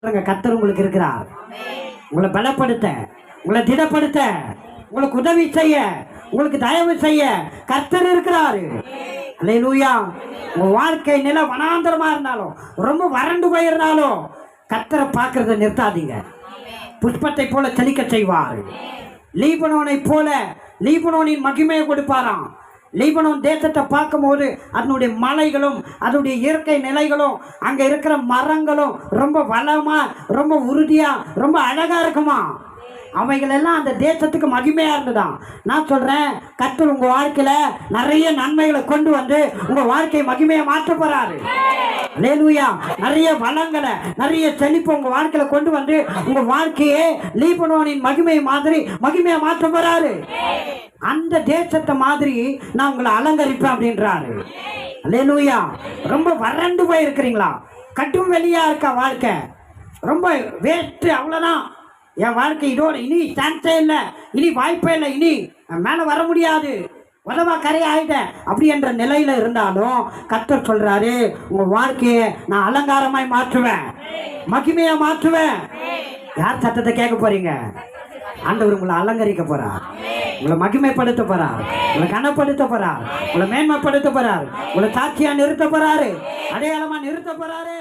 கர்த்தர் உங்களுக்கு இருக்கிறார். உங்களை பலப்படுத்த, உங்களை திடப்படுத்த, உங்களுக்கு உதவி செய்ய, உங்களுக்கு தயவு செய்ய கர்த்தர் இருக்கிறாரு. அல்லேலூயா. உங்க வாழ்க்கை நில வனாந்தரமா இருந்தாலும், ரொம்ப வறண்டு போயிருந்தாலும் கர்த்தரை பார்க்கறத நிறுத்தாதீங்க. புஷ்பத்தை போல செழிக்க செய்வார். லீபனோனை போல லீபனோனின் மகிமையை கொடுப்பாராம். லீபனோன் தேசத்தை பார்க்கும்போது அதனுடைய மலைகளும் அதனுடைய இயற்கை நிலைகளும் அங்கே இருக்கிற மரங்களும் ரொம்ப வளமாக, ரொம்ப உறுதியாக, ரொம்ப அழகாக இருக்குமா. அவைகள் எல்லாம் அந்த தேசத்துக்கு மகிமையாக இருந்ததான். நான் சொல்கிறேன், கர்த்தர் உங்கள் வாழ்க்கையில் நிறைய நன்மைகளை கொண்டு வந்து உங்கள் வாழ்க்கையை மகிமையை மாற்ற போகிறாரு. அல்லேலூயா. நிறைய வளங்களை, நிறைய செழிப்பை உங்கள் வாழ்க்கையில் கொண்டு வந்து உங்கள் வாழ்க்கையே லீபனோனின் மகிமையை மாதிரி மகிமையை மாற்ற போகிறாரு. அந்த தேசத்தை மாதிரி நான் உங்களை அலங்கரிப்பேன் அப்படின்றாரு. அல்லேலூயா. ரொம்ப வறண்டு போயிருக்கிறீங்களா? கட்டும் வெளியா இருக்கா வாழ்க்கை? ரொம்ப வேஸ்ட்டு, அவ்வளோதான், என் வாழ்க்கை இதோட இனி சான்ஸே இல்லை, இனி வாய்ப்பே இல்லை, இனி மேலே வர முடியாது, உதவா கரை ஆகிட்டேன் அப்படி என்ற நிலையில் இருந்தாலும் கர்த்தர் சொல்கிறாரு, உங்கள் வாழ்க்கையை நான் அலங்காரமாய் மாற்றுவேன், மகிமையாக மாற்றுவேன். யார் சத்தத்தை கேட்க போறீங்க? ஆண்டவர் உங்களை அலங்கரிக்க போறார், உங்களை மகிமைப்படுத்த போறார், உங்களை கனப்படுத்த போறார், உங்களை மேன்மைப்படுத்த போறார், உங்களை சாட்சியா நிறுத்த போறாரு, அடையாளமா நிறுத்த போறாரு.